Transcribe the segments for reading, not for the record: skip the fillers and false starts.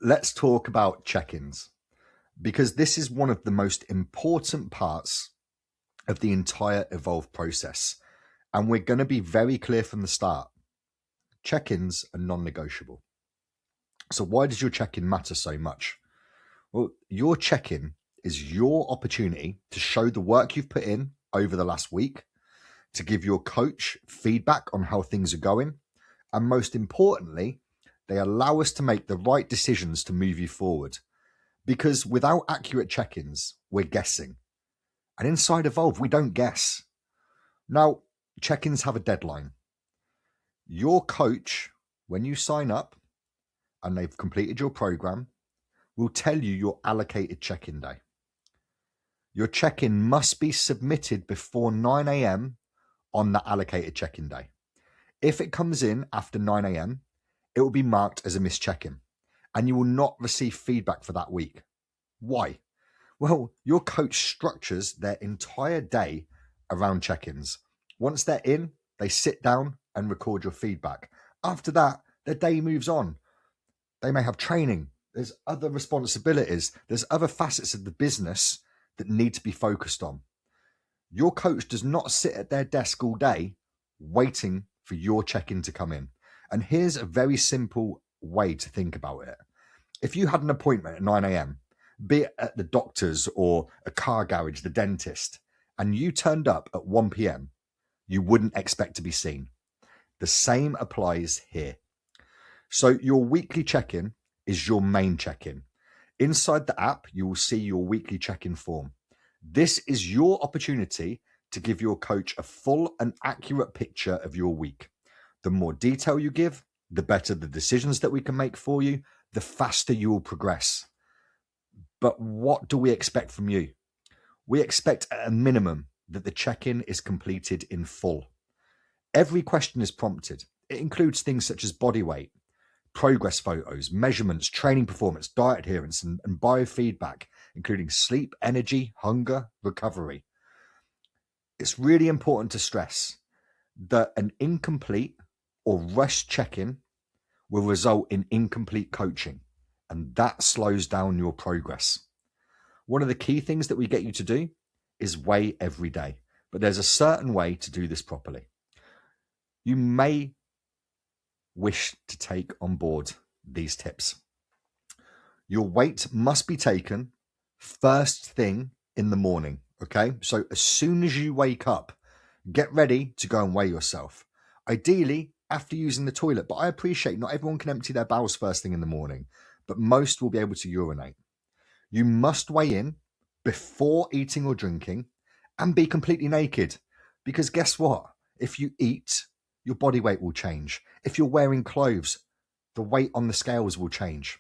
Let's talk about check-ins, because this is one of the most important parts of the entire Evolve process. And we're going to be very clear from the start. Check-ins are non-negotiable. So why does your check-in matter so much? Well, your check-in is your opportunity to show the work you've put in over the last week, to give your coach feedback on how things are going, and most importantly, they allow us to make the right decisions to move you forward. Because without accurate check-ins, we're guessing. And inside Evolve, we don't guess. Now, check-ins have a deadline. Your coach, when you sign up and they've completed your program, will tell you your allocated check-in day. Your check-in must be submitted before 9 a.m. on the allocated check-in day. If it comes in after 9 a.m., it will be marked as a missed check-in, and you will not receive feedback for that week. Why? Well, your coach structures their entire day around check-ins. Once they're in, they sit down and record your feedback. After that, their day moves on. They may have training. There's other responsibilities. There's other facets of the business that need to be focused on. Your coach does not sit at their desk all day waiting for your check-in to come in. And here's a very simple way to think about it. If you had an appointment at 9 a.m., be it at the doctor's or a car garage, the dentist, and you turned up at 1 p.m., you wouldn't expect to be seen. The same applies here. So your weekly check-in is your main check-in. Inside the app, you will see your weekly check-in form. This is your opportunity to give your coach a full and accurate picture of your week. The more detail you give, the better the decisions that we can make for you, the faster you will progress. But what do we expect from you? We expect at a minimum that the check-in is completed in full. Every question is prompted. It includes things such as body weight, progress photos, measurements, training performance, diet adherence, and biofeedback, including sleep, energy, hunger, recovery. It's really important to stress that an incomplete or rushed check-in will result in incomplete coaching, and that slows down your progress. One of the key things that we get you to do is weigh every day, but there's a certain way to do this properly. You may wish to take on board these tips. Your weight must be taken first thing in the morning, okay? So as soon as you wake up, get ready to go and weigh yourself. Ideally, after using the toilet, but I appreciate not everyone can empty their bowels first thing in the morning, but most will be able to urinate. You must weigh in before eating or drinking and be completely naked, because guess what? If you eat, your body weight will change. If you're wearing clothes, the weight on the scales will change.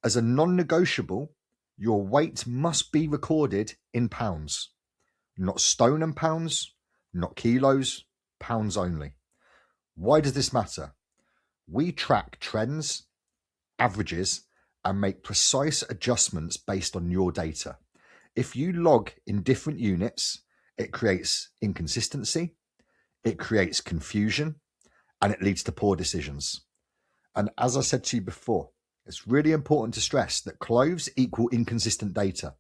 As a non-negotiable, your weight must be recorded in pounds, not stone and pounds, not kilos, pounds only. Why does this matter? We track trends, averages, and make precise adjustments based on your data. If you log in different units, it creates inconsistency, it creates confusion, and it leads to poor decisions. And as I said to you before, it's really important to stress that clothes equal inconsistent data.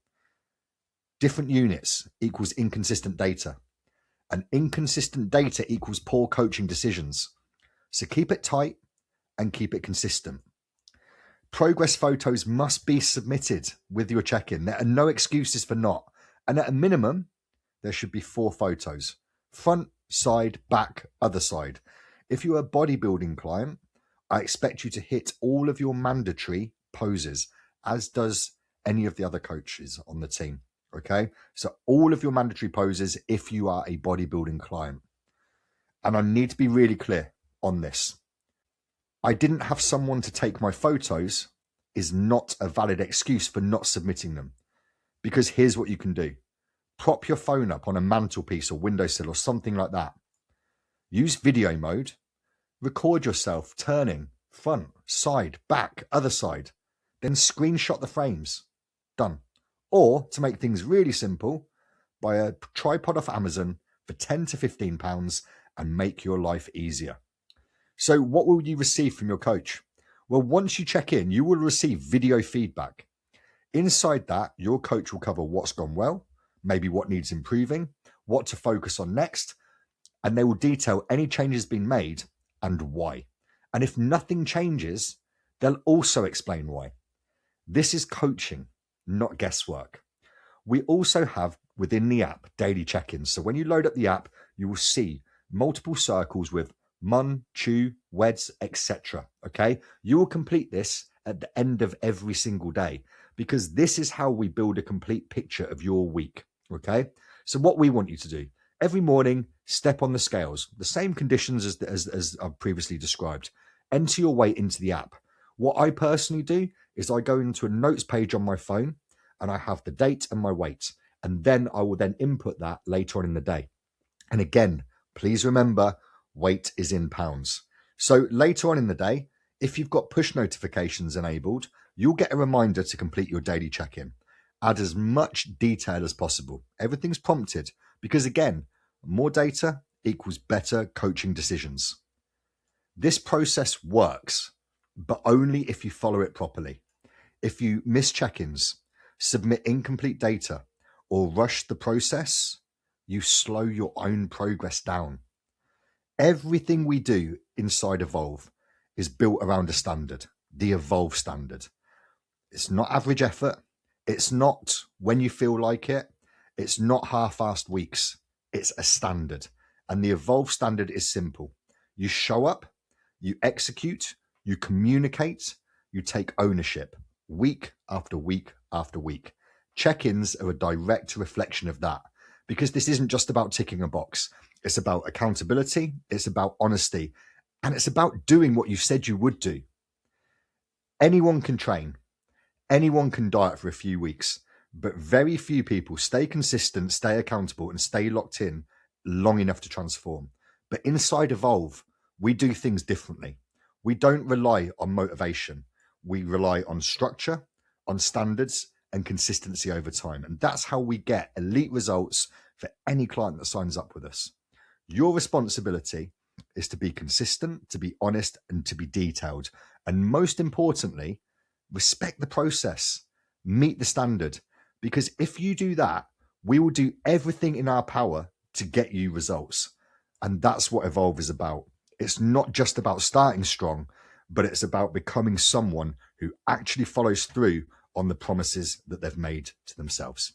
Different units equals inconsistent data. And inconsistent data equals poor coaching decisions. So keep it tight and keep it consistent. Progress photos must be submitted with your check-in. There are no excuses for not. And at a minimum, there should be 4 photos. Front, side, back, other side. If you're a bodybuilding client, I expect you to hit all of your mandatory poses, as does any of the other coaches on the team. Okay, so all of your mandatory poses if you are a bodybuilding client. And I need to be really clear on this. I didn't have someone to take my photos is not a valid excuse for not submitting them. Because here's what you can do. Prop your phone up on a mantelpiece or windowsill or something like that. Use video mode. Record yourself turning front, side, back, other side. Then screenshot the frames. Done. Or, to make things really simple, buy a tripod off Amazon for £10 to £15 and make your life easier. So what will you receive from your coach? Well, once you check in, you will receive video feedback. Inside that, your coach will cover what's gone well, maybe what needs improving, what to focus on next, and they will detail any changes been made and why. And if nothing changes, they'll also explain why. This is coaching, not guesswork. We also have within the app daily check-ins. So when you load up the app, you will see multiple circles with mun, chew, weds, etc. Okay, you will complete this at the end of every single day because this is how we build a complete picture of your week. Okay, so what we want you to do every morning, step on the scales, the same conditions as I've previously described. Enter your weight into the app. What I personally do is I go into a notes page on my phone and I have the date and my weight. And then I will then input that later on in the day. And again, please remember, weight is in pounds. So later on in the day, if you've got push notifications enabled, you'll get a reminder to complete your daily check-in. Add as much detail as possible. Everything's prompted because again, more data equals better coaching decisions. This process works, but only if you follow it properly. If you miss check-ins, submit incomplete data, or rush the process, you slow your own progress down. Everything we do inside Evolve is built around a standard, the Evolve standard. It's not average effort. It's not when you feel like it. It's not half-assed weeks. It's a standard. And the Evolve standard is simple. You show up, you execute, you communicate, you take ownership week after week after week. Check-ins are a direct reflection of that because this isn't just about ticking a box. It's about accountability. It's about honesty. And it's about doing what you said you would do. Anyone can train. Anyone can diet for a few weeks, but very few people stay consistent, stay accountable, and stay locked in long enough to transform. But inside Evolve, we do things differently. We don't rely on motivation. We rely on structure, on standards, and consistency over time. And that's how we get elite results for any client that signs up with us. Your responsibility is to be consistent, to be honest, and to be detailed. And most importantly, respect the process, meet the standard. Because if you do that, we will do everything in our power to get you results. And that's what Evolve is about. It's not just about starting strong, but it's about becoming someone who actually follows through on the promises that they've made to themselves.